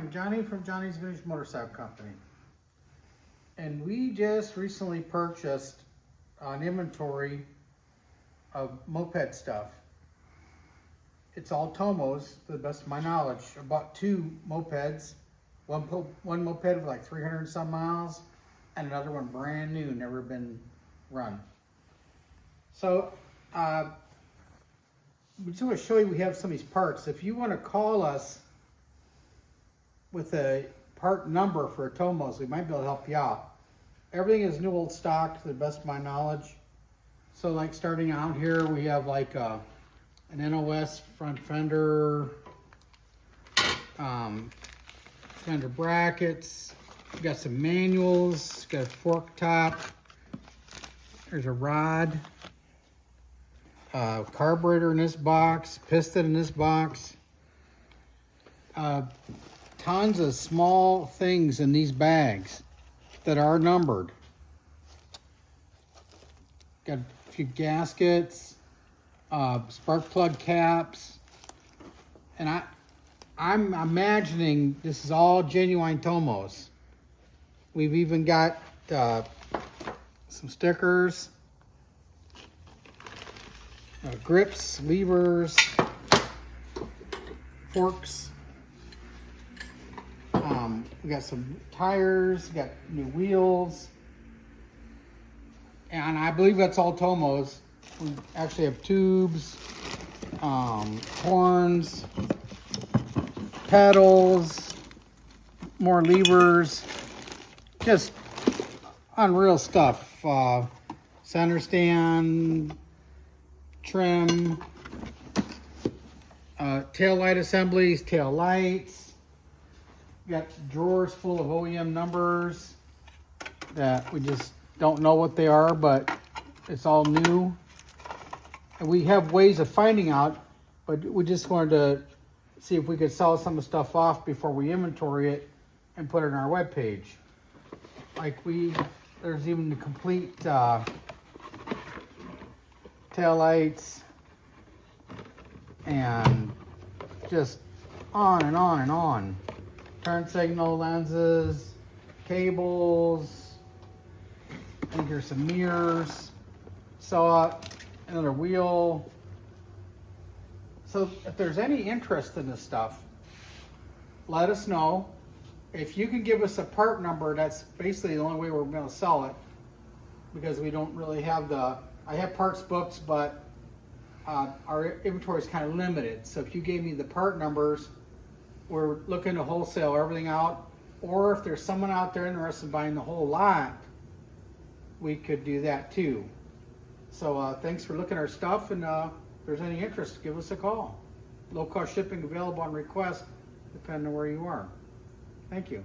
I'm Johnny from Johnny's Vintage Motorcycle Company. And we just recently purchased an inventory of moped stuff. It's all Tomos, to the best of my knowledge. I bought two mopeds. One moped with like 300 and some miles, and another one brand new, never been run. So, we just want to show you we have some of these parts. If you want to call us with a part number for a Tomos, we might be able to help you out. Everything is new old stock to the best of my knowledge. So like starting out here, we have like an NOS front fender, fender brackets. We got some manuals, got a fork top. There's a rod, carburetor in this box, piston in this box. Tons of small things in these bags that are numbered. Got a few gaskets, spark plug caps, and I'm imagining this is all genuine Tomos. We've even got some stickers, grips, levers, forks. We got some tires, we got new wheels, and I believe that's all Tomos. We actually have tubes, horns, pedals, more levers, just unreal stuff. Center stand, trim, tail light assemblies, tail lights. Got drawers full of OEM numbers that we just don't know what they are, but it's all new. And we have ways of finding out, but we just wanted to see if we could sell some of the stuff off before we inventory it and put it on our webpage. Like there's even the complete tail lights and just on and on and on. Turn signal lenses, cables, I think there's some mirrors, so another wheel. So if there's any interest in this stuff, let us know. If you can give us a part number, that's basically the only way we're going to sell it, because we don't really have I have parts books, but our inventory is kind of limited. So if you gave me the part numbers, we're looking to wholesale everything out, or if there's someone out there interested in buying the whole lot, we could do that too. So thanks for looking at our stuff, and if there's any interest, give us a call. Low cost shipping available on request, depending on where you are. Thank you.